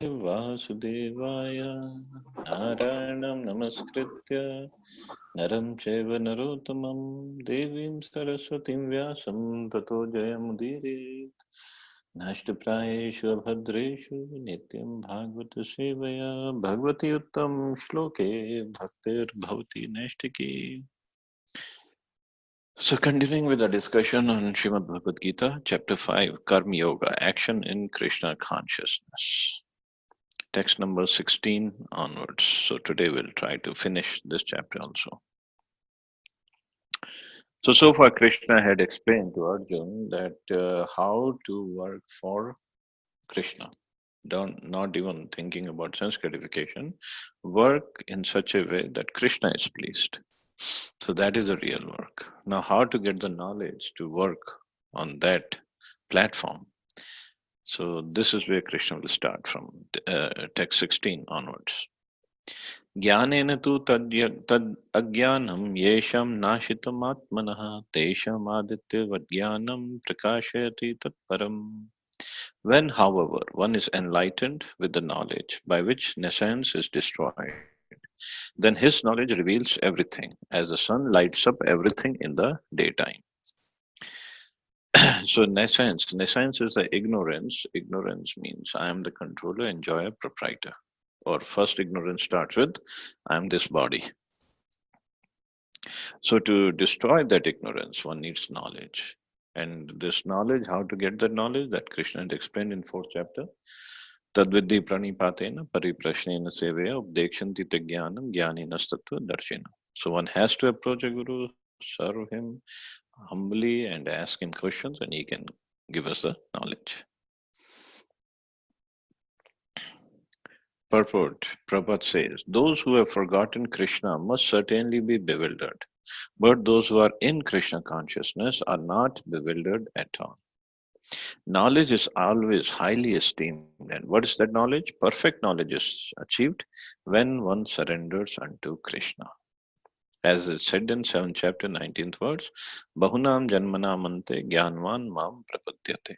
वासुदेवाय नारायणं नमस्कृत्य नरं चैव नरोत्तमं देवीं सरस्वतीं व्यासं ततो जयमुदीरयेत् नष्टप्रायेषु अभद्रेषु नित्यं भागवत सेवया भगवती उत्तम श्लोके भक्तिर्भवति नैष्टिकी. So continuing with the discussion on Srimad Bhagavad Gita, chapter 5, Karma Yoga, action in Krishna consciousness. Text number 16 onwards. So today we'll try to finish this chapter also. So far Krishna had explained to Arjun that how to work for Krishna. Not even thinking about sense gratification. Work in such a way that Krishna is pleased. So that is the real work. Now, how to get the knowledge to work on that platform? So this is where Krishna will start from text 16 onwards. ज्ञानेन तु तद् अज्ञानं येषां नाशितमात्मनः तेषामादित्यवज्ञानं प्रकाशयति तत्परम्. When, however, one is enlightened with the knowledge by which nescience is destroyed, then his knowledge reveals everything, as the sun lights up everything in the daytime. So nescience is the ignorance. Ignorance means I am the controller, enjoyer, proprietor. Or first ignorance starts with I am this body. So to destroy that ignorance, one needs knowledge. And this knowledge, how to get that knowledge, that Krishna had explained in 4th chapter. Tadvidhi pranipatena pariprashnena sevaya updekshanti tagyanam jnanena sattva darshena. So one has to approach a guru, serve him humbly and ask him questions, and he can give us the knowledge. Purport, Prabhupada says, those who have forgotten Krishna must certainly be bewildered, but those who are in Krishna consciousness are not bewildered at all. Knowledge is always highly esteemed, and what is that knowledge? Perfect knowledge is achieved when one surrenders unto Krishna. As is said in 7th chapter, 19th verse, Bahunam Janmanamante Gyanvan Mam Prapadyate.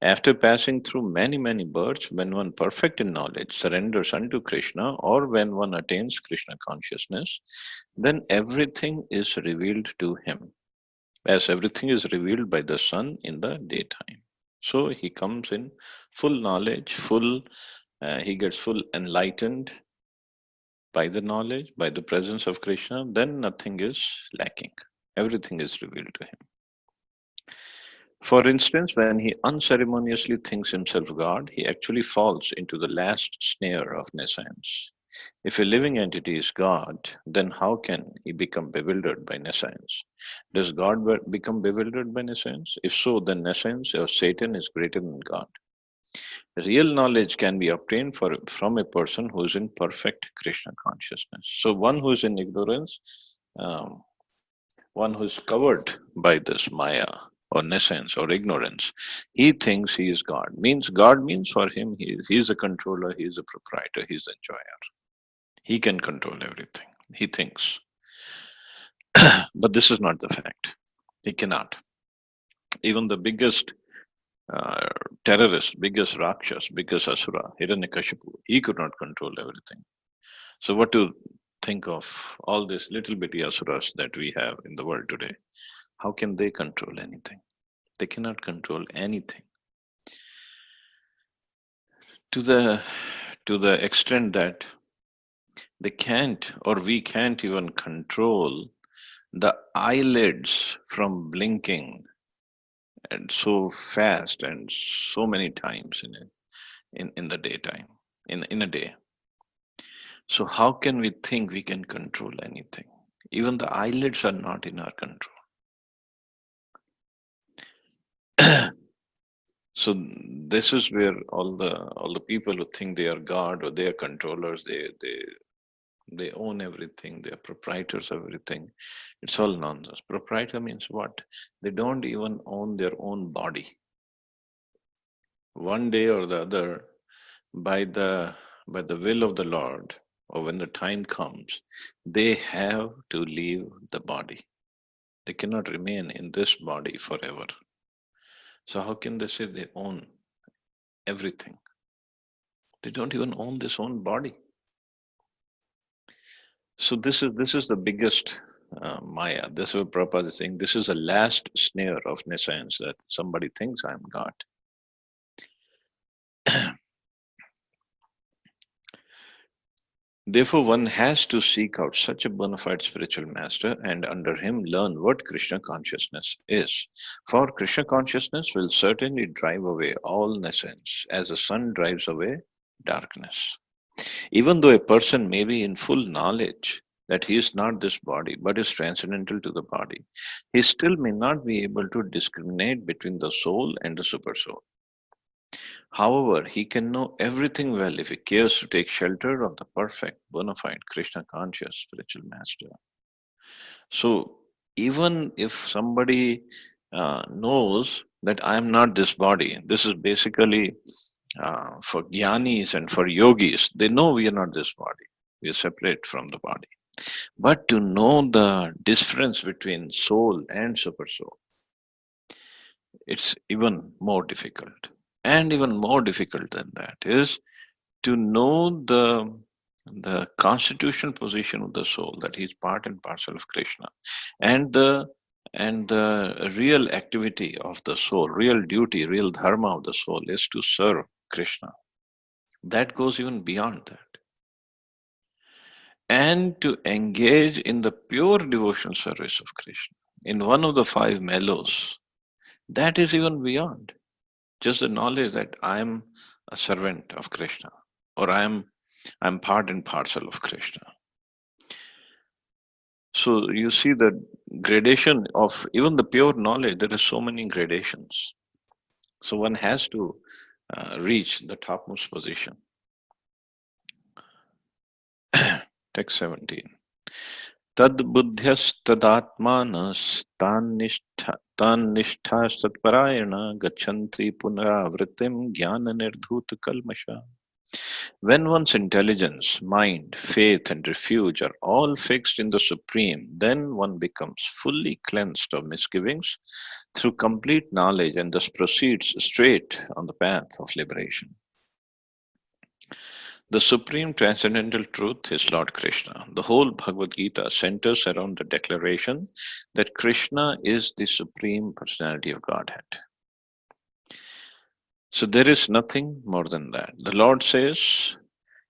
After passing through many, many births, when one perfect in knowledge surrenders unto Krishna, or when one attains Krishna consciousness, then everything is revealed to him, as everything is revealed by the sun in the daytime. So he comes in full knowledge, he gets full enlightened by the knowledge, by the presence of Krishna, then nothing is lacking. Everything is revealed to him. For instance, when he unceremoniously thinks himself God, he actually falls into the last snare of nescience. If a living entity is God, then how can he become bewildered by nescience? Does God become bewildered by nescience? If so, then nescience or Satan is greater than God. Real knowledge can be obtained from a person who is in perfect Krishna consciousness. So, one who is in ignorance, um, one who is covered by this Maya or nescience or ignorance, he thinks he is God. God means for him, he is a controller, he is a proprietor, he is the enjoyer. He can control everything, he thinks. But this is not the fact. He cannot. Even the biggest uh, terrorist, biggest Rakshas, biggest Asura, Hiranyakashipu, he could not control everything. So, what to think of all these little bitty Asuras that we have in the world today? How can they control anything? They cannot control anything. To the extent that they can't, or we can't even control the eyelids from blinking and so fast and so many times in the daytime, in a day. So how can we think we can control anything? Even the eyelids are not in our control. So this is where all the people who think they are God or they are controllers, they own everything, they are proprietors of everything. It's all nonsense. Proprietor means what? They don't even own their own body. One day or the other, by the will of the Lord, or when the time comes, they have to leave the body. They cannot remain in this body forever. So how can they say they own everything? They don't even own this own body. So this is the biggest Maya. This is what Prabhupada is saying. This is the last snare of nescience, that somebody thinks I'm God. Therefore, one has to seek out such a bona fide spiritual master and under him learn what Krishna consciousness is. For Krishna consciousness will certainly drive away all nescience as the sun drives away darkness. Even though a person may be in full knowledge that he is not this body but is transcendental to the body, he still may not be able to discriminate between the soul and the supersoul. However, he can know everything well if he cares to take shelter of the perfect, bona fide, Krishna conscious spiritual master. So, even if somebody knows that I am not this body, this is basically for jnanis and for yogis, they know we are not this body. We are separate from the body. But to know the difference between soul and supersoul, it's even more difficult. And even more difficult than that is to know the constitutional position of the soul, that he is part and parcel of Krishna, and the real activity of the soul, real duty, real dharma of the soul is to serve Krishna. That goes even beyond that. And to engage in the pure devotional service of Krishna in one of the five mellows, that is even beyond just the knowledge that I am a servant of Krishna, or I'm part and parcel of Krishna. So you see the gradation of even the pure knowledge, there are so many gradations. So one has to reach the topmost position. Text 17. Tad buddhyastadatmanas tannishta satparayana gachanti punaravritim jnana nirdhuta kalmasha. When one's intelligence, mind, faith, and refuge are all fixed in the Supreme, then one becomes fully cleansed of misgivings through complete knowledge and thus proceeds straight on the path of liberation. The supreme transcendental truth is Lord Krishna. The whole Bhagavad Gita centers around the declaration that Krishna is the supreme personality of Godhead. So there is nothing more than that. The Lord says,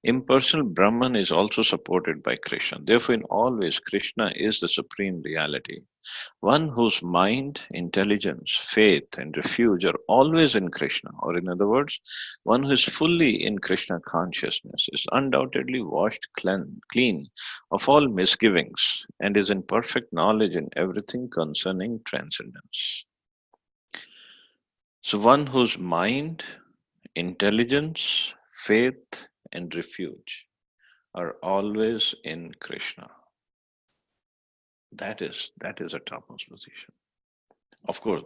impersonal Brahman is also supported by Krishna. Therefore, in all ways, Krishna is the supreme reality. One whose mind, intelligence, faith, and refuge are always in Krishna, or in other words, one who is fully in Krishna consciousness, is undoubtedly washed clean of all misgivings and is in perfect knowledge in everything concerning transcendence. So, one whose mind, intelligence, faith, and refuge are always in Krishna. That is a topmost position. Of course,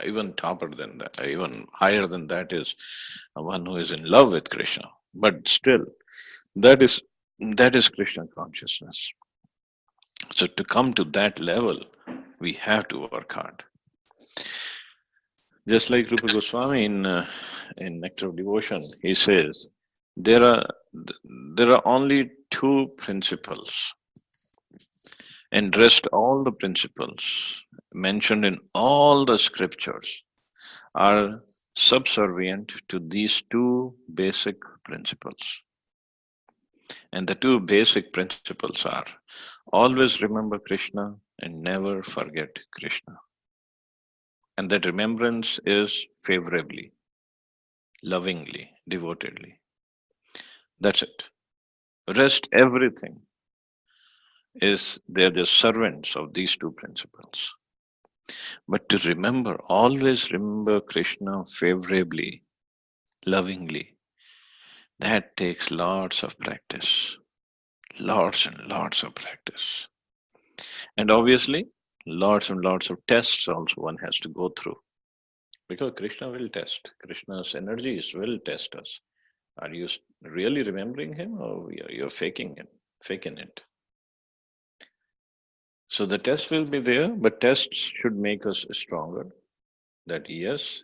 even topper than that, even higher than that is one who is in love with Krishna. But still, that is Krishna consciousness. So to come to that level, we have to work hard. Just like Rupa Goswami in Nectar of Devotion, he says there are only two principles, and rest all the principles mentioned in all the scriptures are subservient to these two basic principles. And the two basic principles are always remember Krishna and never forget Krishna. And that remembrance is favorably, lovingly, devotedly. That's it. Rest everything is they're the servants of these two principles. But to remember, always remember Krishna favorably, lovingly, that takes lots of practice, lots and lots of practice. And obviously, lots and lots of tests also one has to go through. Because Krishna will test, Krishna's energies will test us. Are you really remembering him, or you're faking it? So the test will be there, but tests should make us stronger. That yes,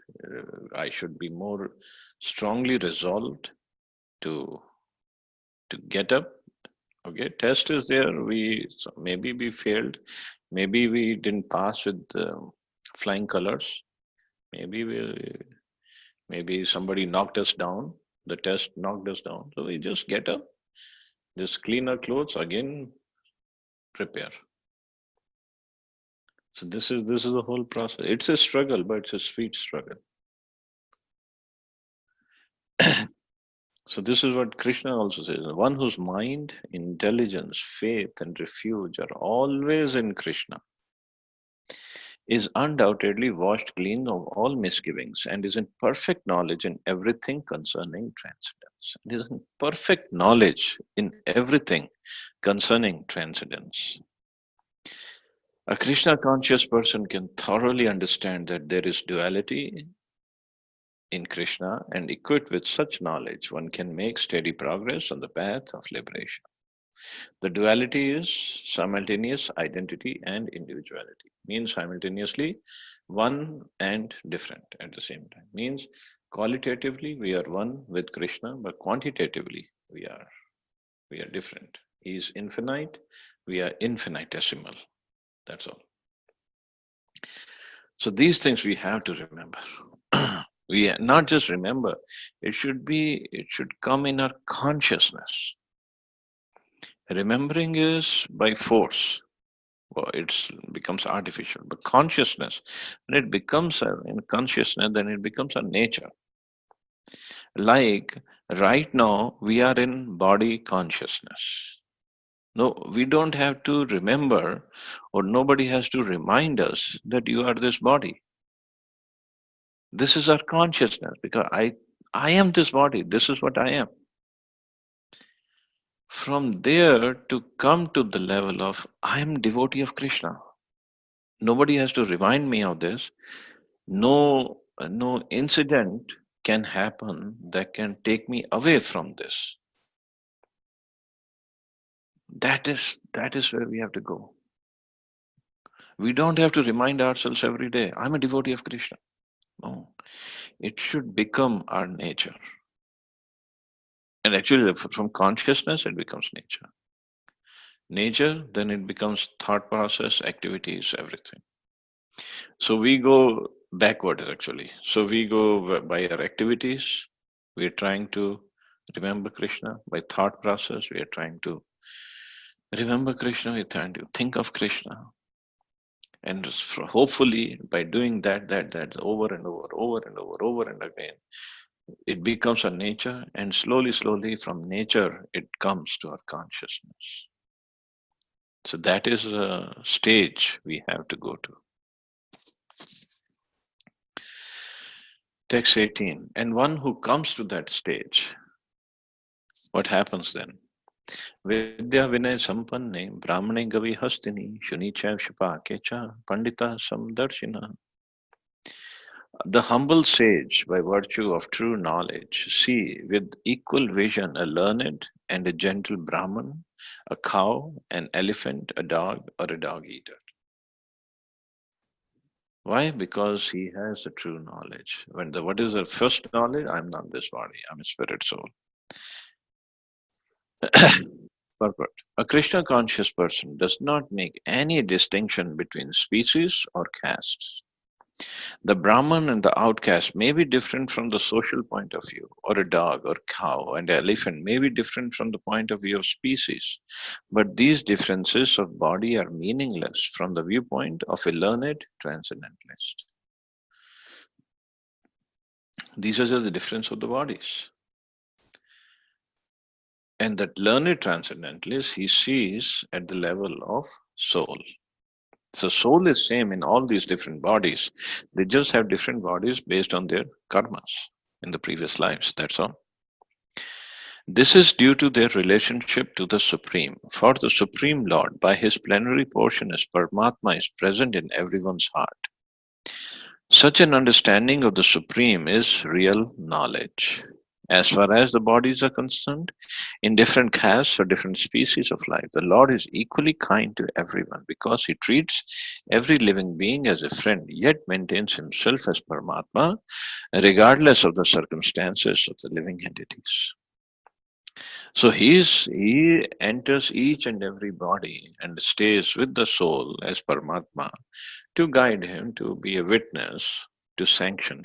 I should be more strongly resolved to get up. Okay, test is there. Maybe we failed, maybe we didn't pass with flying colors. Maybe maybe somebody knocked us down. The test knocked us down. So we just get up, just clean our clothes again, prepare. So this is the whole process. It's a struggle, but it's a sweet struggle. So this is what Krishna also says. One whose mind, intelligence, faith, and refuge are always in Krishna is undoubtedly washed clean of all misgivings and is in perfect knowledge in everything concerning transcendence. It is in perfect knowledge in everything concerning transcendence. A Krishna conscious person can thoroughly understand that there is duality in Krishna, and equipped with such knowledge, one can make steady progress on the path of liberation. The duality is simultaneous identity and individuality. Means simultaneously one and different at the same time. Means qualitatively we are one with Krishna, but quantitatively we are different. He is infinite, we are infinitesimal. That's all. So these things we have to remember. We not just remember, it should come in our consciousness. Remembering is by force. Well, it becomes artificial. But consciousness, when it becomes in consciousness, then it becomes a nature. Like right now, we are in body consciousness. No, we don't have to remember, or nobody has to remind us that you are this body. This is our consciousness because I am this body. This is what I am. From there to come to the level of I am devotee of Krishna. Nobody has to remind me of this. No incident can happen that can take me away from this. That is where we have to go. We don't have to remind ourselves every day, I'm a devotee of Krishna. No. It should become our nature. And actually from consciousness it becomes nature. Nature, then it becomes thought process, activities, everything. So we go backwards actually. So we go by our activities, we are trying to remember Krishna. By thought process, we are trying to remember Krishna, we are trying to think of Krishna. And hopefully by doing that over and over and again, it becomes a nature, and slowly from nature, it comes to our consciousness. So that is a stage we have to go to. Text 18. And one who comes to that stage, what happens then? Vidya Vinay Sampanne, Brahmane Gavi Hastini, Shunicha Shipakecha, Pandita Samdarshina. The humble sage, by virtue of true knowledge, see with equal vision a learned and a gentle Brahman, a cow, an elephant, a dog, or a dog eater. Why? Because he has the true knowledge. What is the first knowledge? I'm not this body, I'm a spirit soul. Purport. A Krishna conscious person does not make any distinction between species or castes. The Brahman and the outcast may be different from the social point of view, or a dog or cow and elephant may be different from the point of view of species. But these differences of body are meaningless from the viewpoint of a learned transcendentalist. These are just the difference of the bodies. And that learned transcendentalist, he sees at the level of soul. So soul is same in all these different bodies. They just have different bodies based on their karmas in the previous lives. That's all. This is due to their relationship to the Supreme. For the Supreme Lord, by his plenary portion as Paramatma, is present in everyone's heart. Such an understanding of the Supreme is real knowledge. As far as the bodies are concerned, in different castes or different species of life, the Lord is equally kind to everyone because he treats every living being as a friend, yet maintains himself as Paramatma, regardless of the circumstances of the living entities. So he enters each and every body and stays with the soul as Paramatma to guide him, to be a witness, to sanction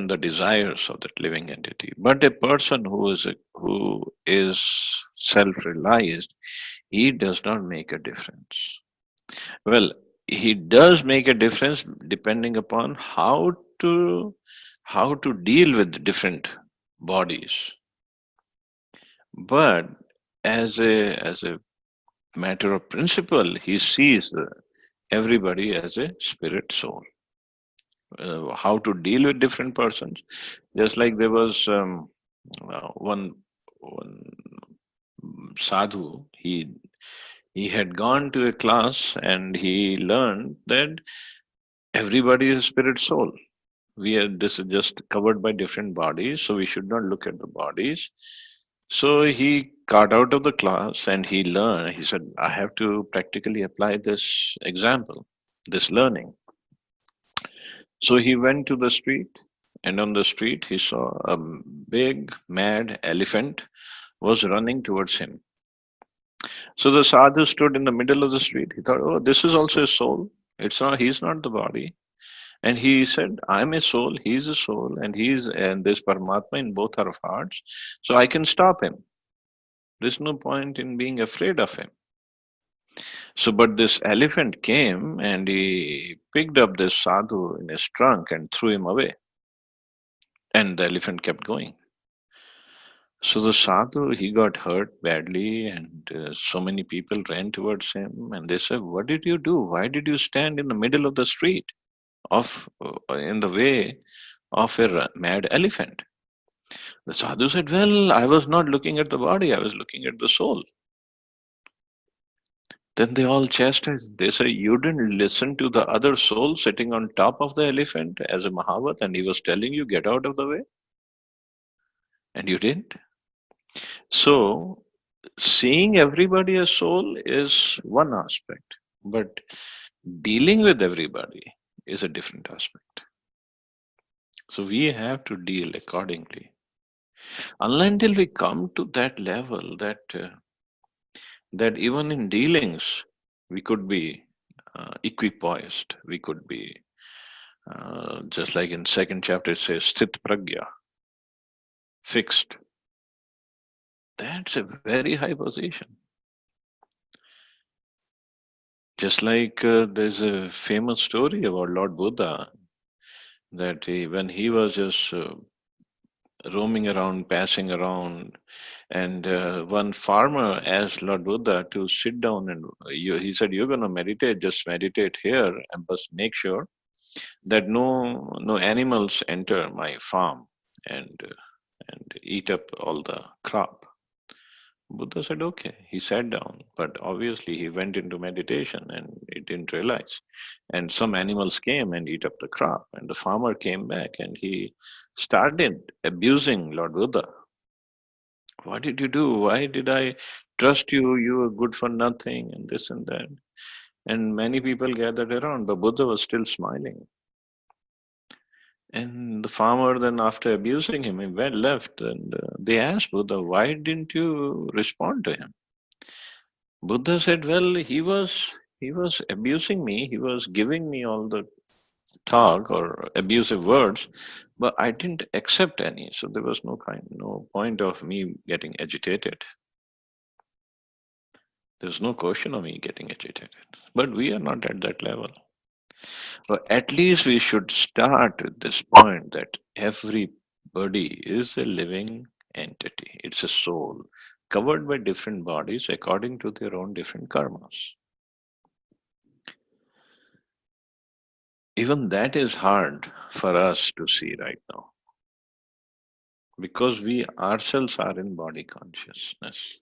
the desires of that living entity. But a person who is self-realized, he does not make a difference. Well, he does make a difference depending upon how to deal with different bodies. But as a matter of principle, he sees everybody as a spirit soul. How to deal with different persons, just like there was one sadhu. He had gone to a class and he learned that everybody is spirit soul. This is just covered by different bodies, so we should not look at the bodies. So he got out of the class and he learned. He said, I have to practically apply this example, this learning. So he went to the street, and on the street he saw a big mad elephant was running towards him. So the sadhu stood in the middle of the street. He thought, oh, this is also a soul. It's not, he's not the body. And he said, I'm a soul, he's a soul, and there's Paramatma in both our hearts. So I can stop him. There's no point in being afraid of him. So, but this elephant came and he picked up this sadhu in his trunk and threw him away. And the elephant kept going. So the sadhu, he got hurt badly, and so many people ran towards him. And they said, what did you do? Why did you stand in the middle of the street, in the way of a mad elephant? The sadhu said, well, I was not looking at the body, I was looking at the soul. Then they all chastised. They say, you didn't listen to the other soul sitting on top of the elephant as a Mahavat, and he was telling you, get out of the way, and you didn't. So, seeing everybody as soul is one aspect, but dealing with everybody is a different aspect. So, we have to deal accordingly. Until we come to that level that even in dealings we could be equipoised, we could be just like in second chapter it says sthit pragya, fixed. That's a very high position. Just like there's a famous story about Lord Buddha, that when he was just roaming around, passing around, and one farmer asked Lord Buddha to sit down, and he said, you're going to meditate, just meditate here, and but make sure that no animals enter my farm and eat up all the crop. Buddha said, okay. He sat down, but obviously he went into meditation and he didn't realize. And some animals came and eat up the crop. And the farmer came back and he started abusing Lord Buddha. What did you do? Why did I trust you? You were good for nothing, and this and that. And many people gathered around, but Buddha was still smiling. And the farmer then, after abusing him, he went left. And they asked Buddha, why didn't you respond to him? Buddha said, well, he was abusing me. He was giving me all the talk or abusive words, but I didn't accept any. So there was no point of me getting agitated. There's no question of me getting agitated. But we are not at that level. But at least we should start with this point that everybody is a living entity. It's a soul covered by different bodies according to their own different karmas. Even that is hard for us to see right now because we ourselves are in body consciousness.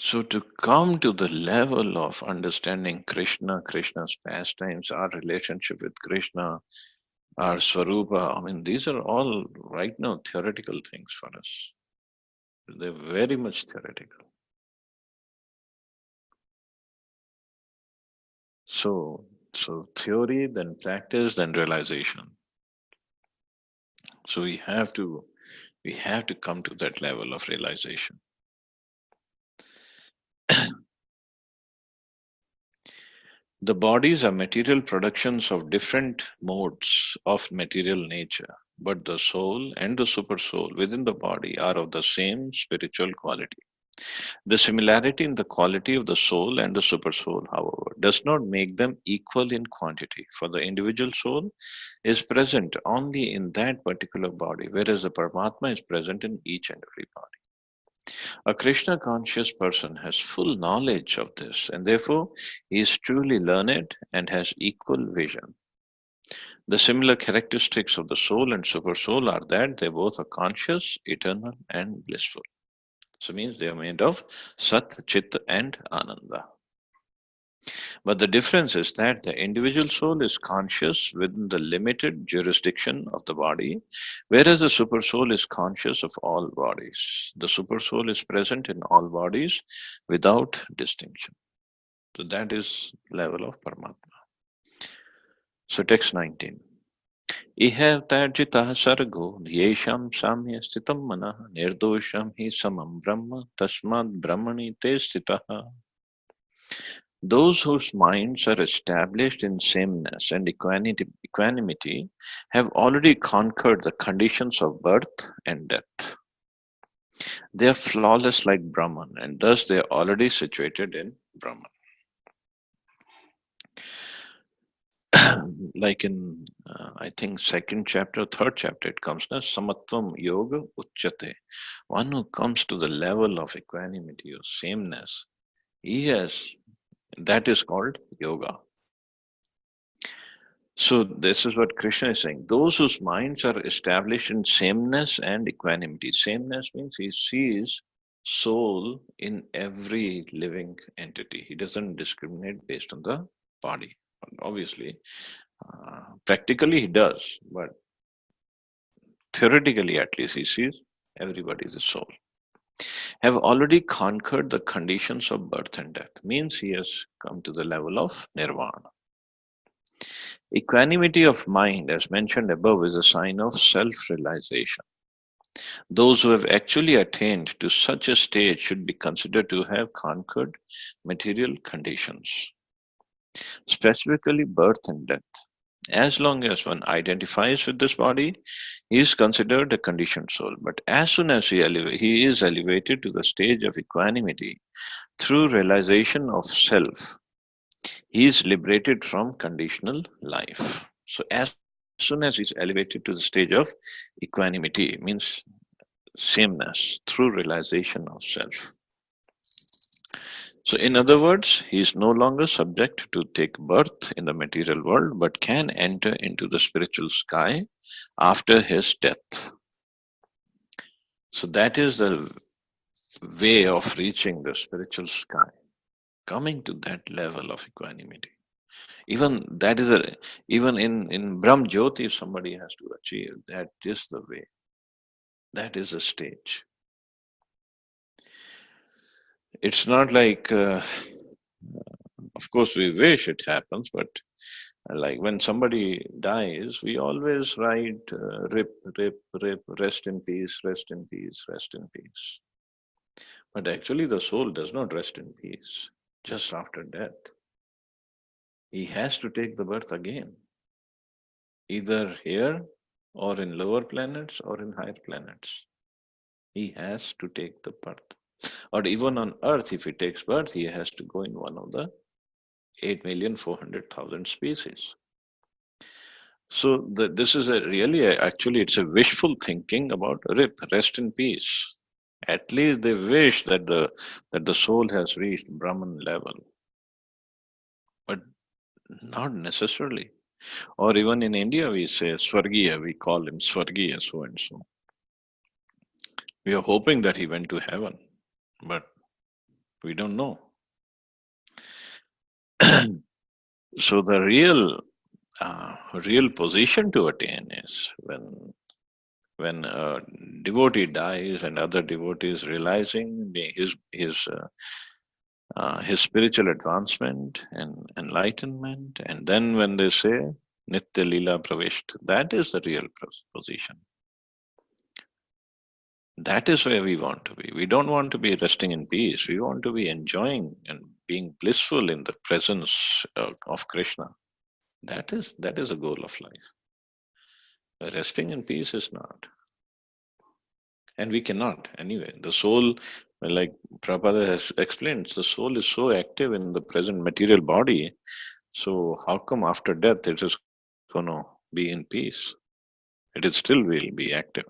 So, to come to the level of understanding Krishna, Krishna's pastimes, our relationship with Krishna, our Swarupa, I mean, these are all right now theoretical things for us. They're very much theoretical. So theory, then practice, then realization. So we have to come to that level of realization. The bodies are material productions of different modes of material nature, but the soul and the supersoul within the body are of the same spiritual quality. The similarity in the quality of the soul and the supersoul, however, does not make them equal in quantity, for the individual soul is present only in that particular body, whereas the Paramatma is present in each and every body. A Krishna conscious person has full knowledge of this, and therefore he is truly learned and has equal vision. The similar characteristics of the soul and supersoul are that they both are conscious, eternal, and blissful. So means they are made of Sat, Chit, and Ananda. But the difference is that the individual soul is conscious within the limited jurisdiction of the body, whereas the supersoul is conscious of all bodies. The supersoul is present in all bodies without distinction. So that is level of Paramatma. So text 19. Iha tajita sargo yesham samya stitam manah nirdosham hi samam brahma tasmad brahmani te stitaha. Those whose minds are established in sameness and equanimity have already conquered the conditions of birth and death. They are flawless like Brahman, and thus they are already situated in Brahman. Like in, I think, second chapter, third chapter, it comes, na, Samatvam Yoga Uchyate. One who comes to the level of equanimity or sameness, he has, that is called yoga. So this is what Krishna is saying. Those whose minds are established in sameness and equanimity. Sameness means he sees soul in every living entity. He doesn't discriminate based on the body. Obviously, practically he does, but theoretically at least he sees everybody is a soul. Have already conquered the conditions of birth and death. Means he has come to the level of nirvana. Equanimity of mind, as mentioned above, is a sign of self realization. Those who have actually attained to such a state should be considered to have conquered material conditions, specifically birth and death. As long as one identifies with this body, he is considered a conditioned soul. But as soon as he is elevated to the stage of equanimity through realization of self, he is liberated from conditional life. So as soon as he's elevated to the stage of equanimity, means sameness through realization of self. So in other words, he is no longer subject to take birth in the material world, but can enter into the spiritual sky after his death. So that is the way of reaching the spiritual sky, coming to that level of equanimity. Even that is a, even in Brahm Jyoti, if somebody has to achieve, that is the way. That is a stage. It's not like, of course, we wish it happens, but like when somebody dies, we always write rip, rip, rip, rest in peace, rest in peace, rest in peace. But actually, the soul does not rest in peace just after death. He has to take the birth again, either here or in lower planets or in higher planets. He has to take the birth. Or even on earth, if he takes birth, he has to go in one of the 8,400,000 species. So this is actually it's a wishful thinking about rest in peace. At least they wish that the soul has reached Brahman level, but not necessarily. Or even in India, we say Swargiya, we call him Swargiya, so and so. We are hoping that he went to heaven, but we don't know. So the real position to attain is when a devotee dies and other devotees realizing his spiritual advancement and enlightenment, and then when they say Nitya Lila Pravishta, that is the real position. That is where we want to be. We don't want to be resting in peace. We want to be enjoying and being blissful in the presence of Krishna. That is a goal of life. Resting in peace is not. And we cannot anyway. The soul, like Prabhupada has explained, the soul is so active in the present material body. So how come after death it is going to be in peace? It is still will be active.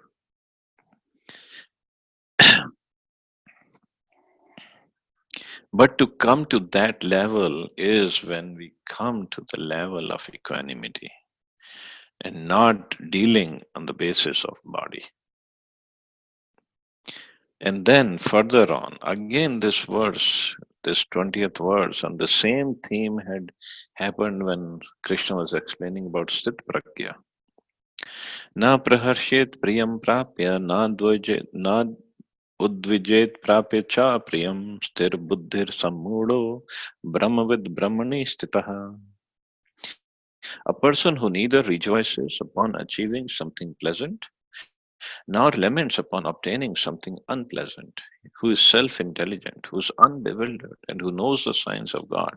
But to come to that level is when we come to the level of equanimity and not dealing on the basis of body. And then further on, again, this verse, this 20th verse, on the same theme had happened when Krishna was explaining about Sthit Pragya. Na praharshet priyam prapya, na udvijet prapya cha priyam, sthir buddhir sammudo, brahmavid brahmani stitaha. A person who neither rejoices upon achieving something pleasant nor laments upon obtaining something unpleasant, who is self intelligent, who is unbewildered, and who knows the signs of God,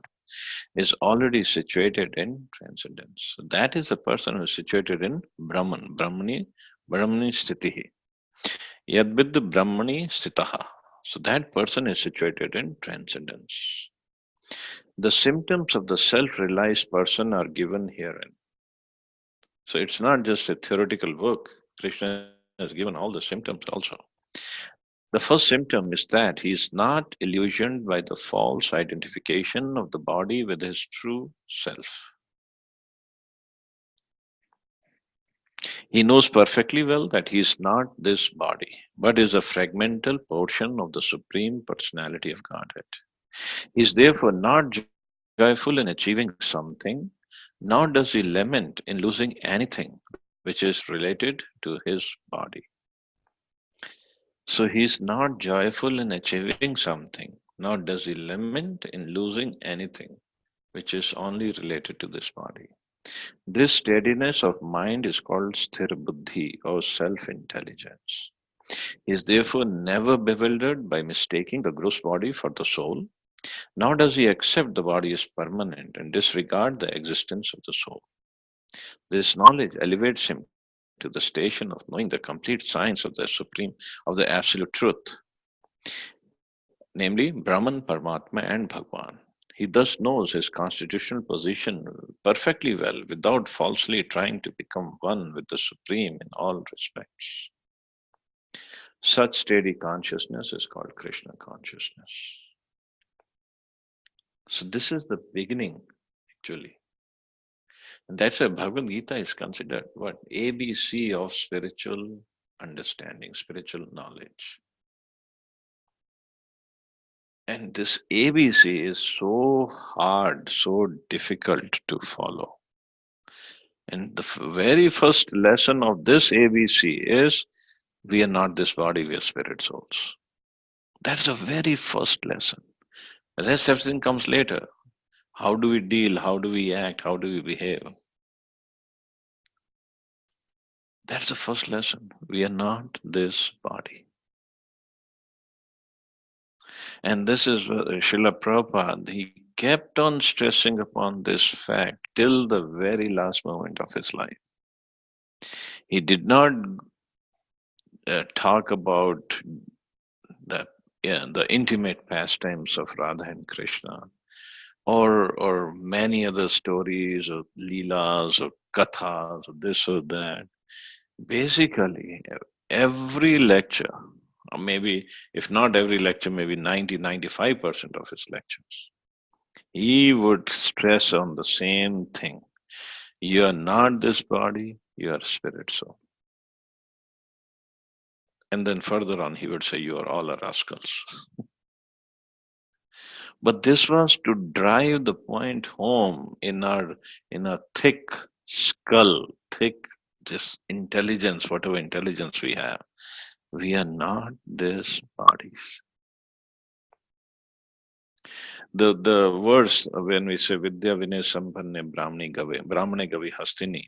is already situated in transcendence. So that is a person who is situated in Brahmani Sthitihi. Yadvid Brahmani Sthitaha. So that person is situated in transcendence. The symptoms of the self realized person are given herein. So it's not just a theoretical book. Krishna has given all the symptoms also. The first symptom is that he is not illusioned by the false identification of the body with his true self. He knows perfectly well that he is not this body, but is a fragmental portion of the Supreme Personality of Godhead. He is therefore not joyful in achieving something, nor does he lament in losing anything which is related to his body. So he is not joyful in achieving something, nor does he lament in losing anything which is only related to this body. This steadiness of mind is called sthir buddhi or self intelligence. He is therefore never bewildered by mistaking the gross body for the soul, nor does he accept the body as permanent and disregard the existence of the soul. This knowledge elevates him to the station of knowing the complete science of the supreme, of the absolute truth, namely Brahman, Paramatma, and Bhagwan. He thus knows his constitutional position perfectly well without falsely trying to become one with the Supreme in all respects. Such steady consciousness is called Krishna consciousness. So, this is the beginning, actually. And that's why Bhagavad Gita is considered what? ABC of spiritual understanding, spiritual knowledge. And this ABC is so hard, so difficult to follow. And the very first lesson of this ABC is we are not this body, we are spirit souls. That's the very first lesson. The rest, everything comes later. How do we deal? How do we act? How do we behave? That's the first lesson. We are not this body. And this is Srila Prabhupada, he kept on stressing upon this fact till the very last moment of his life. He did not talk about the the intimate pastimes of Radha and Krishna, or many other stories or leelas or kathas or this or that. Basically, every lecture, or maybe if not every lecture, maybe 95% of his lectures, he would stress on the same thing. You are not this body, you are spirit soul. And then further on, he would say, you are all rascals. But this was to drive the point home in a thick skull, thick this intelligence, whatever intelligence we have. We are not these bodies. The verse when we say Vidya Vinay Sampanne Brahmane Gavi Hastini,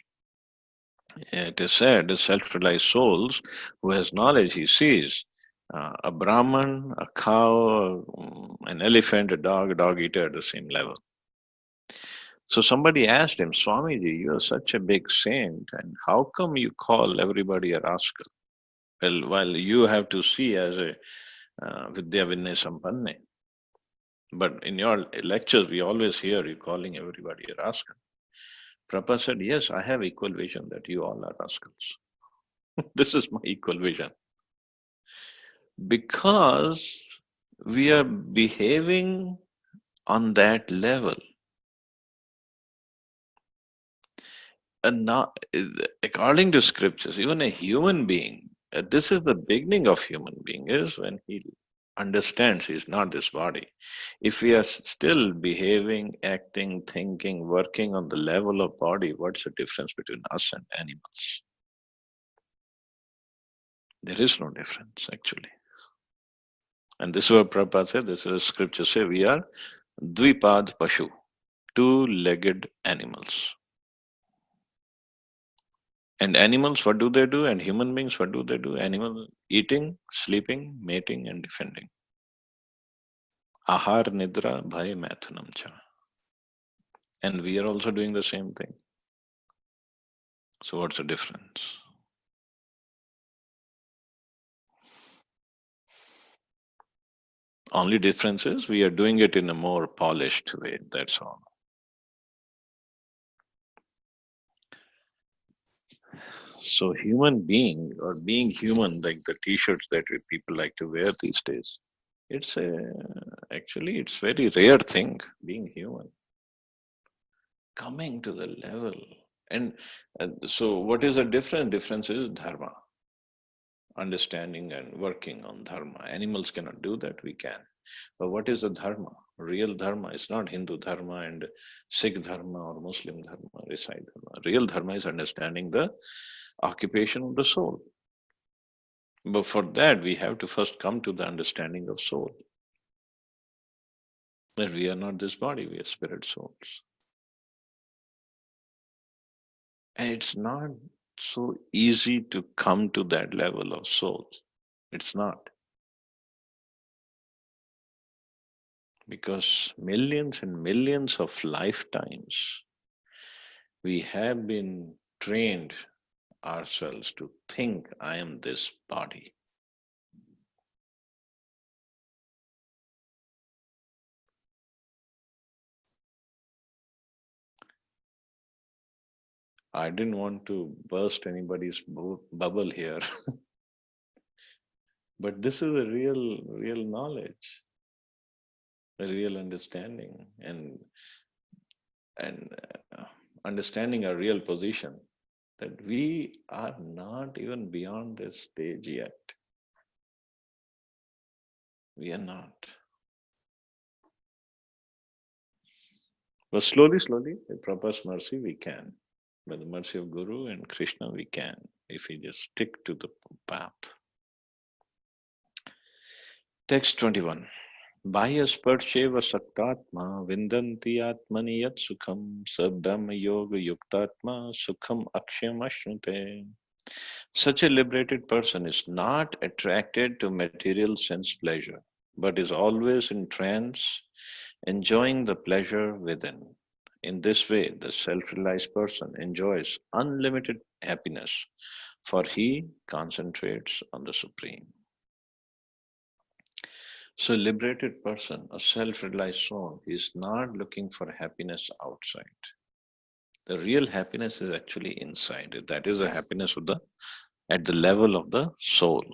it is said the self-realized souls who has knowledge he sees A Brahman, a cow, an elephant, a dog eater at the same level. So somebody asked him, Swamiji, you are such a big saint, and how come you call everybody a rascal? Well, while you have to see as a Vidya Vinay Sampanne, but in your lectures, we always hear you calling everybody a rascal. Prabhupada said, yes, I have equal vision that you all are rascals. This is my equal vision. Because we are behaving on that level. And not, according to scriptures, even a human being, this is the beginning of human being, is when he understands he's not this body. If we are still behaving, acting, thinking, working on the level of body, what's the difference between us and animals? There is no difference, actually. And this is what Prabhupada said, this is scripture say, we are Dvipad Pashu, two-legged animals. And animals, what do they do? And human beings, what do they do? Animal eating, sleeping, mating, and defending. Ahar, nidra, bhai, mathunam cha. And we are also doing the same thing. So what's the difference? Only difference is we are doing it in a more polished way. That's all. So human being or being human, like the t-shirts that people like to wear these days, it's actually it's very rare thing being human. Coming to the level. And so what is the difference? Difference is dharma. Understanding and working on dharma. Animals cannot do that, we can. But what is the dharma? Real dharma is not Hindu dharma and Sikh dharma or Muslim dharma, Isai dharma. Real dharma is understanding the occupation of the soul. But for that, we have to first come to the understanding of soul. That we are not this body, we are spirit souls. And it's not so easy to come to that level of soul. It's not. Because millions and millions of lifetimes we have been trained ourselves to think I am this body. I didn't want to burst anybody's bubble here, but this is a real knowledge, a real understanding, and understanding our real position, that we are not even beyond this stage yet. We are not. But slowly, with Prabhupada's mercy, we can. By the mercy of Guru and Krishna, we can, if we just stick to the path. Text 21. Bahyasparsheva saktatma vindanti atmani yat sukham sabrahma yoga yuktatma sukham aksham ashnute. Such a liberated person is not attracted to material sense pleasure, but is always in trance, enjoying the pleasure within. In this way, the self-realized person enjoys unlimited happiness, for he concentrates on the Supreme. So, liberated person, a self-realized soul, is not looking for happiness outside. The real happiness is actually inside. That is the happiness of the at the level of the soul,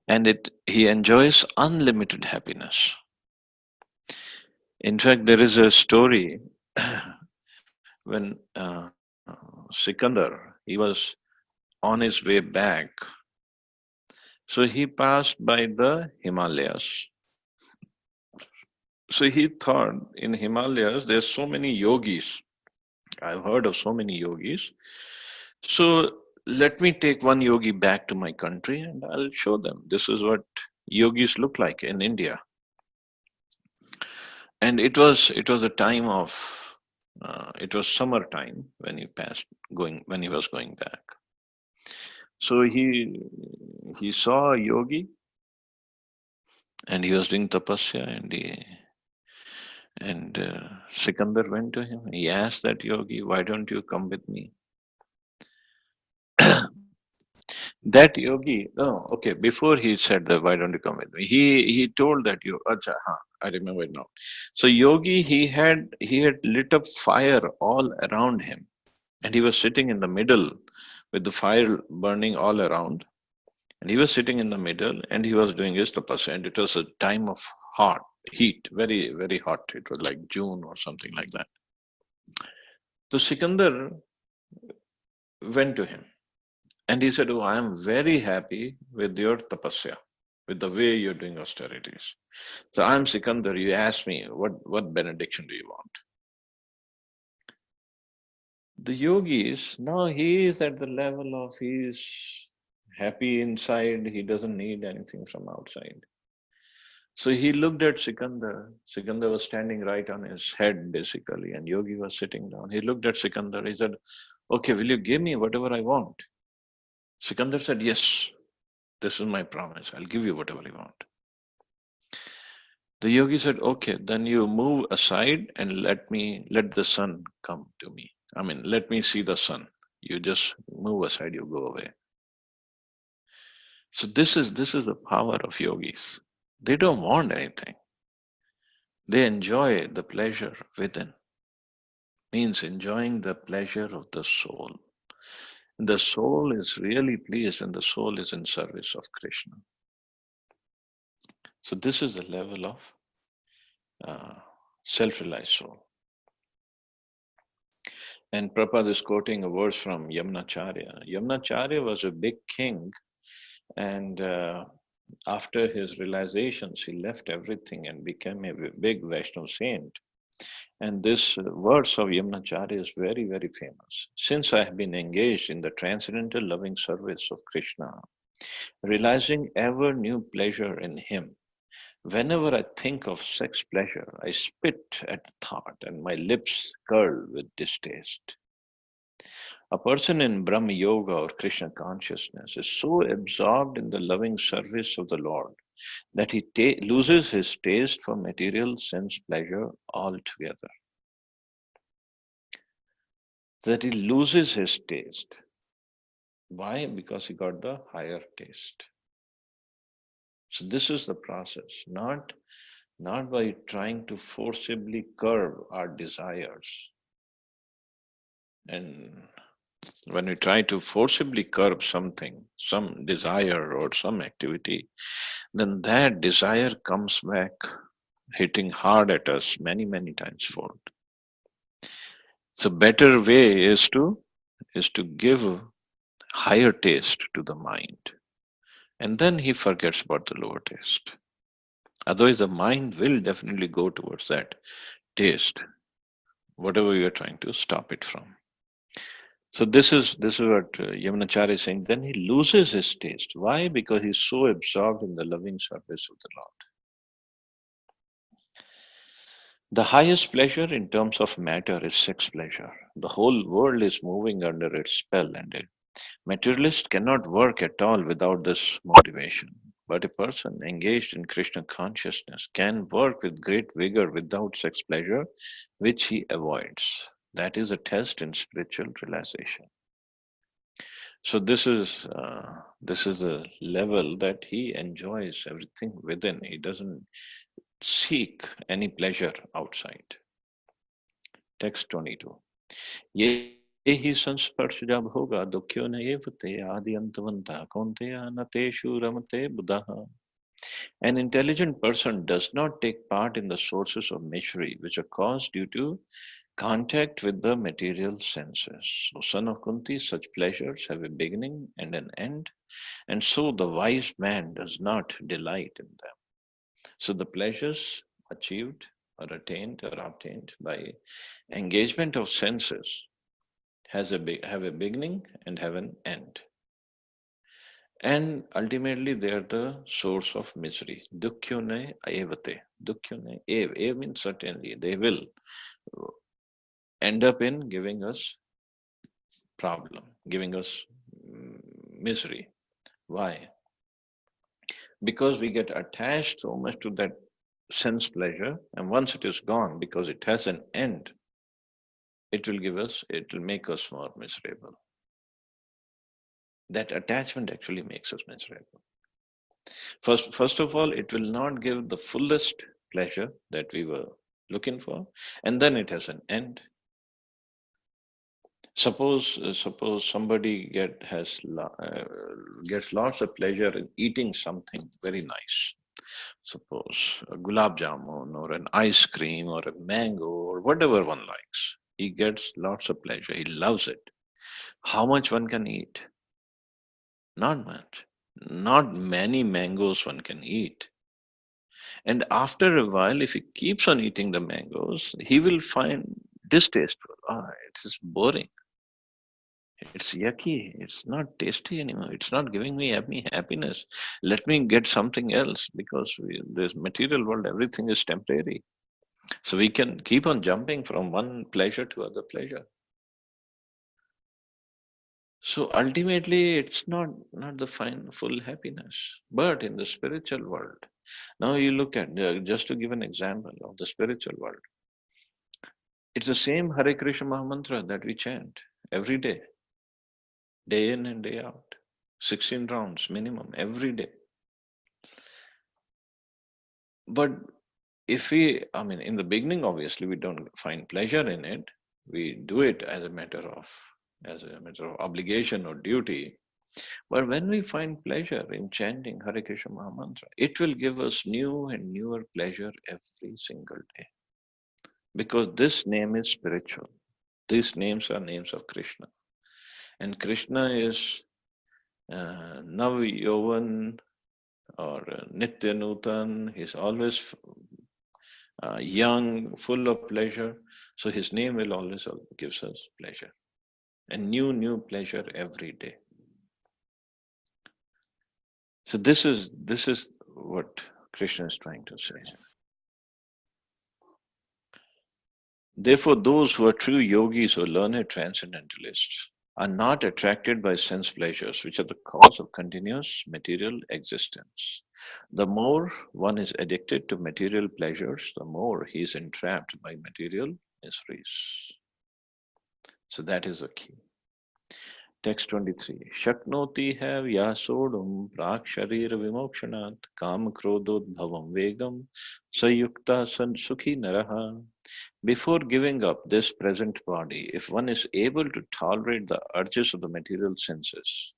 and he enjoys unlimited happiness. In fact, there is a story when Sikandar, he was on his way back. So he passed by the Himalayas. So he thought in Himalayas there's so many yogis. I've heard of so many yogis. So let me take one yogi back to my country and I'll show them this is what yogis look like in India. And it was a time of it was summertime when he was going back. So he saw a yogi and he was doing tapasya, and Sikandar went to him. He asked that yogi, "Why don't you come with me?" That yogi, no, okay, before he said that, "Why don't you come with me?" He told that you, Acha, I remember it now. So yogi, he had lit up fire all around him, and he was sitting in the middle with the fire burning all around. And he was sitting in the middle and he was doing his tapasya. And it was a time of hot heat, very, very hot. It was like June or something like that. So Sikandar went to him and he said, "Oh, I am very happy with your tapasya, with the way you're doing austerities. So I'm Sikandar. You asked me, what benediction do you want?" The yogi is now he is at the level of he's happy inside, he doesn't need anything from outside. So he looked at Sikandar. Sikandar was standing right on his head, basically, and Yogi was sitting down. He looked at Sikandar. He said, "Okay, will you give me whatever I want?" Sikandar said, "Yes, this is my promise. I'll give you whatever you want." The yogi said, "Okay, then you move aside and let the sun come to me. I mean, let me see the sun. You just move aside, you go away." So this is the power of yogis. They don't want anything. They enjoy the pleasure within. Means enjoying the pleasure of the soul. The soul is really pleased when the soul is in service of Krishna. So this is the level of uh, self-realized soul. And Prabhupada is quoting a verse from Yamunacharya. Yamunacharya was a big king, and after his realizations, he left everything and became a big Vaishnava saint. And this verse of Yamunacharya is very, very famous. Since I have been engaged in the transcendental loving service of Krishna, realizing ever new pleasure in him, whenever I think of sex pleasure, I spit at the thought and my lips curl with distaste. A person in Brahma Yoga or Krishna consciousness is so absorbed in the loving service of the Lord that he loses his taste for material sense pleasure altogether. That he loses his taste. Why? Because he got the higher taste. So this is the process, not by trying to forcibly curb our desires. And when we try to forcibly curb something, some desire or some activity, then that desire comes back hitting hard at us many, many times fold. So better way is to give higher taste to the mind. And then he forgets about the lower taste. Otherwise, the mind will definitely go towards that taste, whatever you're trying to stop it from. So this is what Yamunacharya is saying. Then he loses his taste. Why? Because he's so absorbed in the loving service of the Lord. The highest pleasure in terms of matter is sex pleasure. The whole world is moving under its spell, and a materialist cannot work at all without this motivation. But a person engaged in Krishna consciousness can work with great vigor without sex pleasure, which he avoids. That is a test in spiritual realization. So this is the level that he enjoys everything within. He doesn't seek any pleasure outside. Text 22. ये ही संस्पर्श जब होगा दुख्यो न एव ते आदि अंतवंता कौन्तेय न तेषु रमते बुधः. An intelligent person does not take part in the sources of misery which are caused due to contact with the material senses. O son of Kunti, such pleasures have a beginning and an end, and so the wise man does not delight in them. So the pleasures achieved or attained or obtained by engagement of senses have a beginning and have an end. And ultimately, they are the source of misery. Dukhyone evate. Dukhyone ev. Ev means certainly. They will end up in giving us problem, giving us misery. Why? because we get attached so much to that sense pleasure, and once it is gone, because it has an end, it will make us more miserable. That attachment actually makes us miserable. First of all, it will not give the fullest pleasure that we were looking for, and then it has an end. Suppose somebody gets lots of pleasure in eating something very nice. Suppose a gulab jamun or an ice cream or a mango or whatever one likes. He gets lots of pleasure. He loves it. How much one can eat? Not much. Not many mangoes one can eat. And after a while, if he keeps on eating the mangoes, he will find distasteful. It is boring. It's yucky. It's not tasty anymore. It's not giving me any happiness. Let me get something else because this material world, everything is temporary. So we can keep on jumping from one pleasure to other pleasure. So ultimately, it's not the fine full happiness, but in the spiritual world. Now you look at just to give an example of the spiritual world. It's the same Hare Krishna Mahamantra that we chant every day in and day out. 16 rounds minimum every day. But if I mean, in the beginning, obviously, we don't find pleasure in it. We do it as a matter of obligation or duty. But when we find pleasure in chanting Hare Krishna Mahamantra, it will give us new and newer pleasure every single day. Because this name is spiritual. These names are names of Krishna. And Krishna is Nav Yovan or Nitya Nutan. He's always young, full of pleasure. So his name will always gives us pleasure. And new pleasure every day. So this is what Krishna is trying to say. Therefore, those who are true yogis or learned transcendentalists are not attracted by sense pleasures, which are the cause of continuous material existence. The more one is addicted to material pleasures, the more he is entrapped by material miseries. So that is the key. Text 23. Shaknoti have yasodum prak sharir vimokshanat kam krododbhavam vegam sayukta san sukhi naraha. Before giving up this present body, if one is able to tolerate the urges of the material senses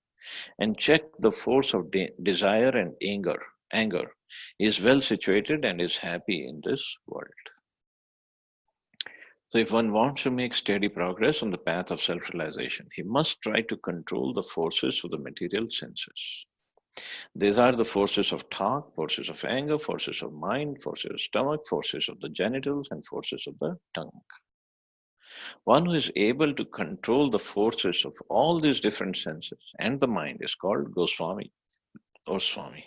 and check the force of desire and anger, he is well situated and is happy in this world. So, if one wants to make steady progress on the path of self realization, he must try to control the forces of the material senses. These are the forces of talk, forces of anger, forces of mind, forces of stomach, forces of the genitals, and forces of the tongue. One who is able to control the forces of all these different senses and the mind is called Goswami or Swami.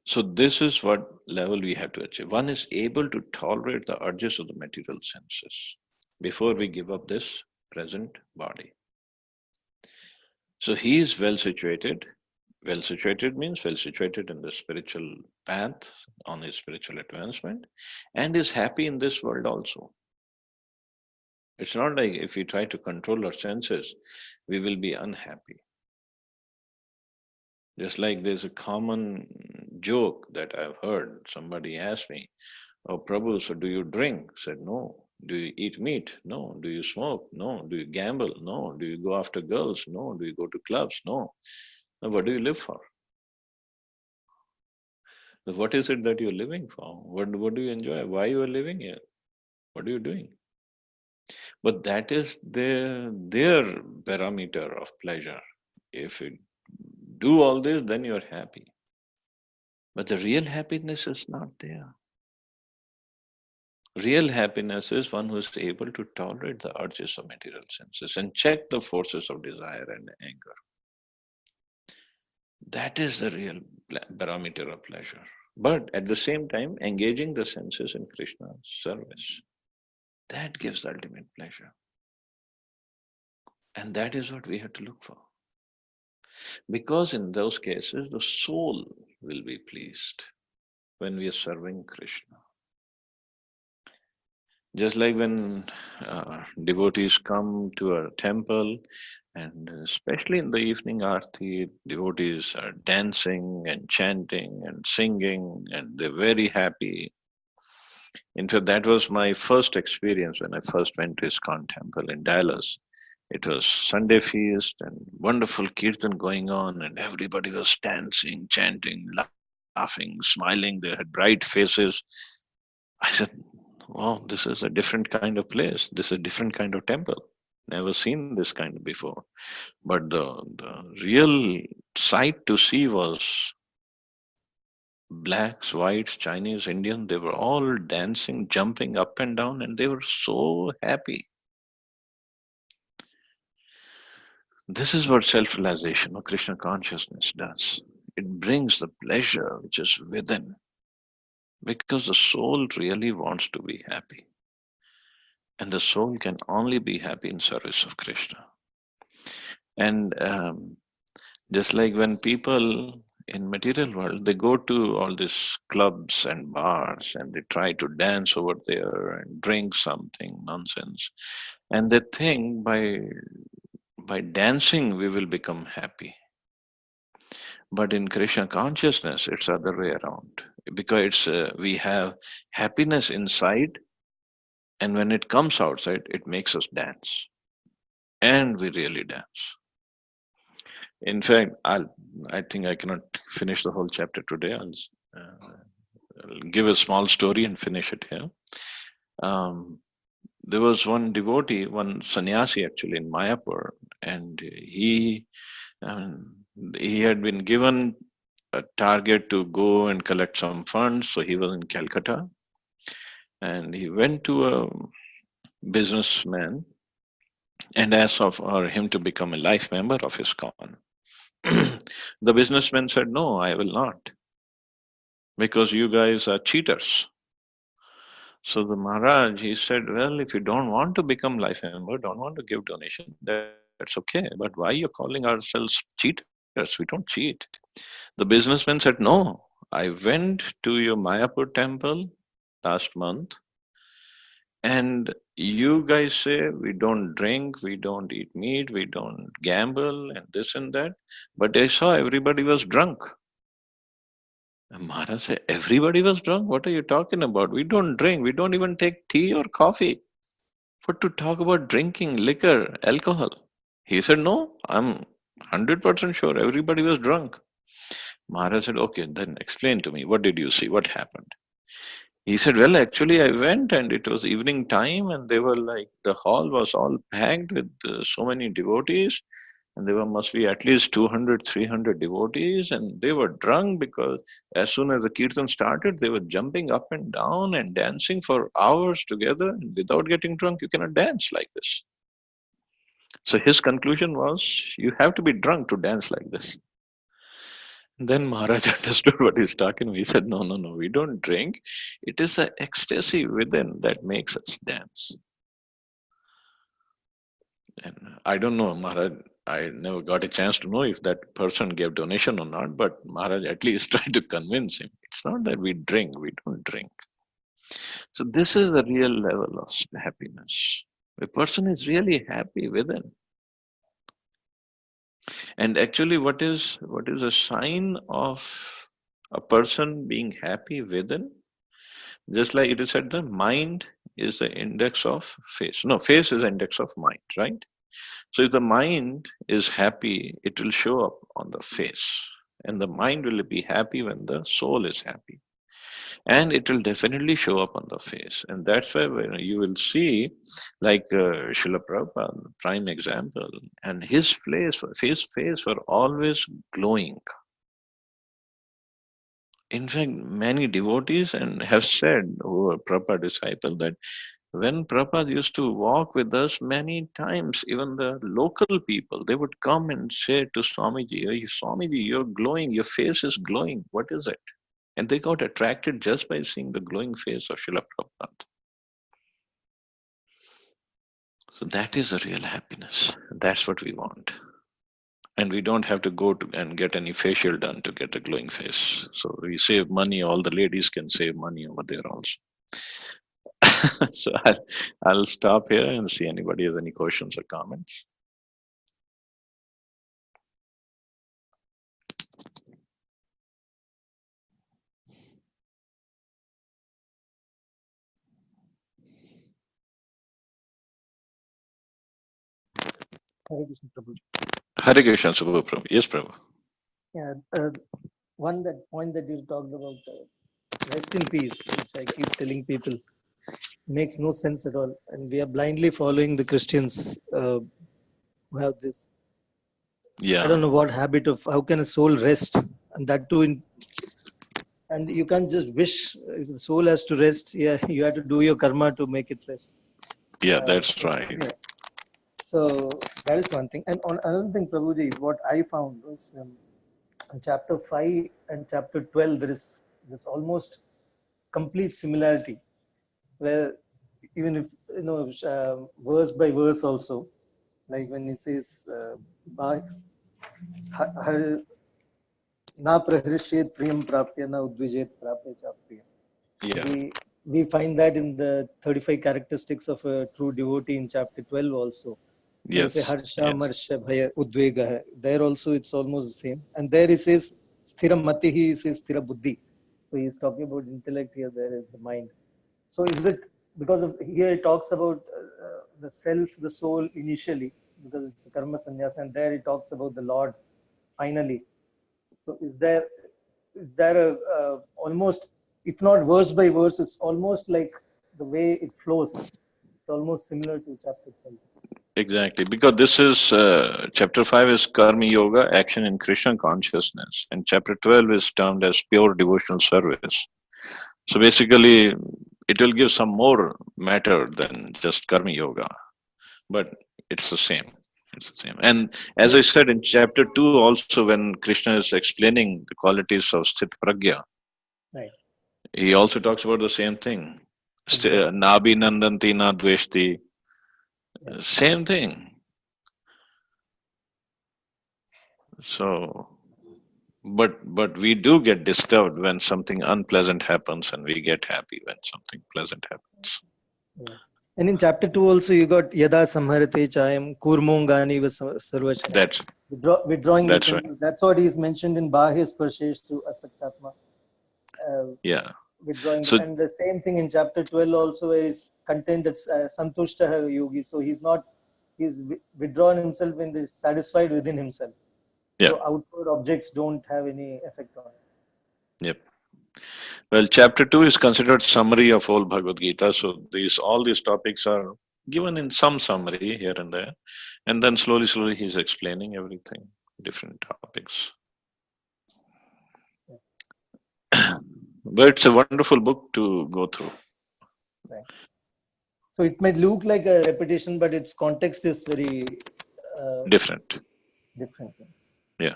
So, this is what level we have to achieve. One is able to tolerate the urges of the material senses before we give up this present body. So, he is well situated. Well situated means well situated in the spiritual path on his spiritual advancement and is happy in this world also. It's not like if we try to control our senses, we will be unhappy. Just like there's a common joke that I've heard. Somebody asked me, "Oh, Prabhu, so do you drink?" I said, "No." "Do you eat meat?" "No." "Do you smoke?" "No." "Do you gamble?" "No." "Do you go after girls?" "No." "Do you go to clubs?" "No." "Now, what do you live for?" What is it that you're living for? What do you enjoy? Why you are living here? What are you doing? But that is their parameter of pleasure. If you do all this, then you're happy. But the real happiness is not there. Real happiness is one who is able to tolerate the urges of material senses and check the forces of desire and anger. That is the real barometer of pleasure. But at the same time, engaging the senses in Krishna's service. That gives the ultimate pleasure. And that is what we have to look for. Because in those cases, the soul will be pleased when we are serving Krishna. Just like when devotees come to a temple, and especially in the evening aarti, devotees are dancing and chanting and singing, and they're very happy. In fact, that was my first experience when I first went to ISKCON temple in Dallas. It was Sunday feast and wonderful kirtan going on, and everybody was dancing, chanting, laughing, smiling. They had bright faces. I said, wow, this is a different kind of place. This is a different kind of temple. Never seen this kind before. But the real sight to see was blacks, whites, Chinese, Indian. They were all dancing, jumping up and down, and they were so happy. This is what self realization or Krishna consciousness does. It brings the pleasure which is within because the soul really wants to be happy. And the soul can only be happy in service of Krishna. And just like when people in material world, they go to all these clubs and bars and they try to dance over there and drink something nonsense. And they think by dancing we will become happy. But in Krishna consciousness, it's other way around. Because we have happiness inside, and when it comes outside, it makes us dance. And we really dance. In fact, I think I cannot finish the whole chapter today. I'll give a small story and finish it here. There was one devotee, one sannyasi actually in Mayapur, and um, he had been given a target to go and collect some funds. So he was in Calcutta, and he went to a businessman and asked for him to become a life member of ISKCON. The businessman said, "No, I will not, because you guys are cheaters." So the Maharaj, he said, "Well, if you don't want to become life member, don't want to give donation, that's okay. But why you're calling ourselves cheaters? We don't cheat." The businessman said, "No, I went to your Mayapur temple last month, and you guys say we don't drink, we don't eat meat, we don't gamble, and this and that. But I saw everybody was drunk." And Maharaj said, "Everybody was drunk? What are you talking about? We don't drink. We don't even take tea or coffee. What to talk about drinking liquor, alcohol?" He said, "No, I'm 100% sure everybody was drunk." Maharaj said, "Okay, then explain to me. What did you see? What happened?" He said, "Well, actually, I went and it was evening time, and they were like, the hall was all packed with so many devotees. And there must be at least 200, 300 devotees, and they were drunk because as soon as the kirtan started, they were jumping up and down and dancing for hours together. And without getting drunk, you cannot dance like this." So his conclusion was, you have to be drunk to dance like this. Then Maharaj understood what he's talking about. He said, "No, no, no, we don't drink. It is the ecstasy within that makes us dance." And I don't know, Maharaj, I never got a chance to know if that person gave donation or not, but Maharaj at least tried to convince him. It's not that we drink, we don't drink. So this is the real level of happiness. A person is really happy within. And actually what is a sign of a person being happy within? Just like it is said, the mind is the index of face. No, face is the index of mind, right? So if the mind is happy, it will show up on the face. And the mind will be happy when the soul is happy. And it will definitely show up on the face. And that's why when you will see, like Srila Prabhupada, prime example, and his face were always glowing. In fact, many devotees and have said, who are Prabhupada disciple, that when Prabhupada used to walk with us many times, even the local people, they would come and say to Swamiji, "Hey, Swamiji, you're glowing, your face is glowing. What is it?" And they got attracted just by seeing the glowing face of Srila Prabhupada. So that is a real happiness. That's what we want. And we don't have to go to and get any facial done to get a glowing face. So we save money. All the ladies can save money over there also. So I'll stop here and see anybody has any questions or comments. Hare Krishna, Prabhu. Hare Krishna, Subha Prabhu. Yes, Prabhu. Yeah, that point that you talked about, rest in peace, which I keep telling people, makes no sense at all, and we are blindly following the Christians who have this. Yeah. I don't know what habit of how can a soul rest, and that too in. And you can't just wish if the soul has to rest. Yeah, you have to do your karma to make it rest. Yeah, that's right. Yeah. So that is one thing. And on another thing, Prabhuji, what I found was in chapter 5 and chapter 12, there is this almost complete similarity, where even if verse by verse also, like when it says na prahrishit priyam prapya na udvijet prapya chapriya. Yeah. We find that in the 35 characteristics of a true devotee in chapter 12 also. When Yes. you say harsha, marsha, bhaya, udvega, there also it's almost the same. And there he says sthira mati, he says sthira buddhi. So he is talking about intellect here, there is the mind. So is it because of here it talks about the self, the soul initially, because it's a karma sannyasa, and there he talks about the Lord finally. So is there a almost, if not verse by verse, it's almost like the way it flows. It's almost similar to chapter 12. Exactly, because this is chapter 5 is Karma Yoga, action in Krishna consciousness, and chapter 12 is termed as pure devotional service. So basically, it will give some more matter than just Karma Yoga, but it's the same. It's the same. And as I said in chapter 2, also when Krishna is explaining the qualities of Sthit Pragya, Right. he also talks about the same thing. Exactly. Nabi Nandanti na Dveshti. Yes. Same thing. So, but we do get disturbed when something unpleasant happens, and we get happy when something pleasant happens. Yes. And in chapter 2 also you got yada samharate chayam kurmongani sarvachaya. That's Withdrawing the that's right. senses. That's what is mentioned in Bahya Sparshesh through Asaktatma. Yeah. Withdrawing, So and the same thing in chapter 12 also is contained at Santushta Yogi. So he's withdrawn himself and is satisfied within himself. yeah. So outward objects don't have any effect on it. Yep. Well, chapter 2 is considered summary of all Bhagavad Gita. So all these topics are given in some summary here and there, and then slowly he's explaining everything, different topics. But it's a wonderful book to go through. Right. So it might look like a repetition, but its context is very Different. different. Yeah.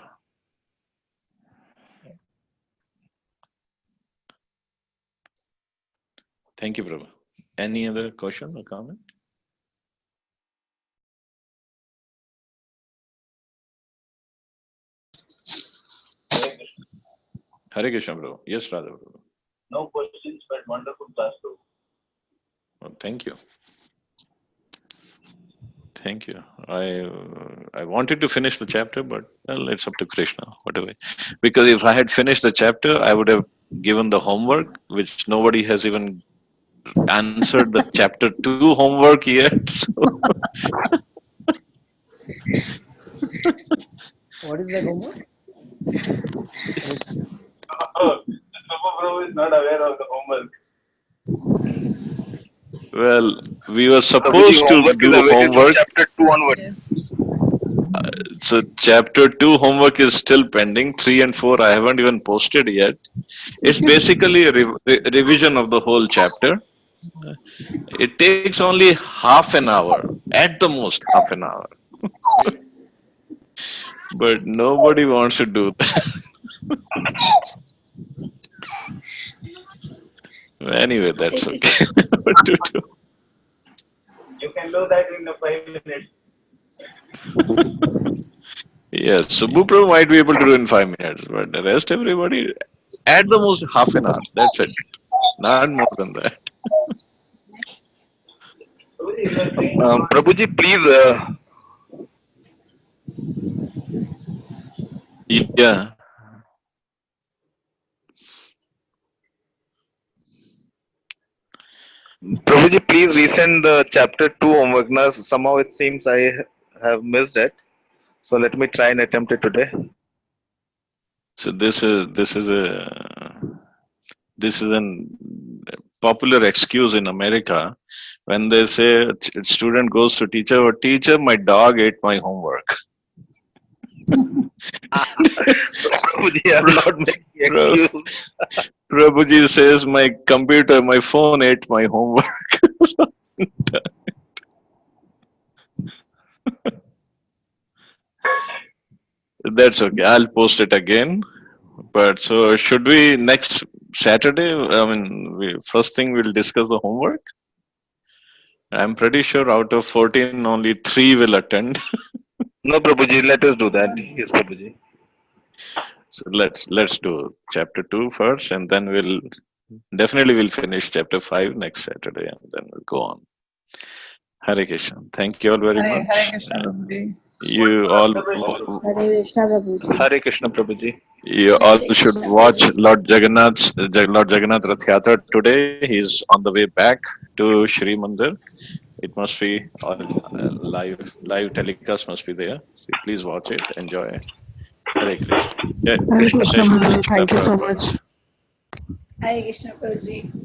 Thank you, Prabhu. Any other question or comment? Hare Krishna, Prabhu. Yes, Radha, Prabhu. No questions, but wonderful class, Prabhu. Well, thank you. Thank you. I wanted to finish the chapter, but well, it's up to Krishna, whatever. Because if I had finished the chapter, I would have given the homework, which nobody has even answered the chapter 2 homework yet. So. What is that homework? Oh, Prabhu is not aware of the homework. Well, we were supposed to do homework. Chapter 2 onwards. So chapter 2 homework is still pending. 3 and 4 I haven't even posted yet. It's basically a revision of the whole chapter. It takes only half an hour, at the most half an hour. But nobody wants to do that. Anyway, that's okay. What to do? You can do that in 5 minutes. Yes, Subbu Prabhu might be able to do in 5 minutes, but the rest everybody at the most half an hour. That's it. Not more than that. Prabhuji, please. Yeah. Prabhuji, please resend the chapter 2 homework. Now, somehow it seems I have missed it. So let me try and attempt it today. So this is an popular excuse in America when they say student goes to teacher, or teacher, my dog ate my homework. Prabhuji, I'm not making excuse. Prabhuji says my computer, my phone ate my homework. That's okay. I'll post it again. But so should we next Saturday? I mean, first thing we'll discuss the homework. I'm pretty sure out of 14, only 3 will attend. No, Prabhuji, let us do that. Yes, Prabhuji. So let's do chapter 2 first, and then we'll finish chapter 5 next Saturday, and then we'll go on. Hare Krishna. Thank you all very much. Hare Krishna, Prabhuji. You all, Hare Krishna Prabhuji. Hare Krishna, Prabhuji. you all should watch Lord Jagannath Rath Yatra today. He's on the way back to Shri Mandir. It must be all live telecast must be there. So please watch it. Enjoy. Hare Krishna. Hare Krishna, Prabhuji. Thank you so much. Hare Krishna Prabhuji.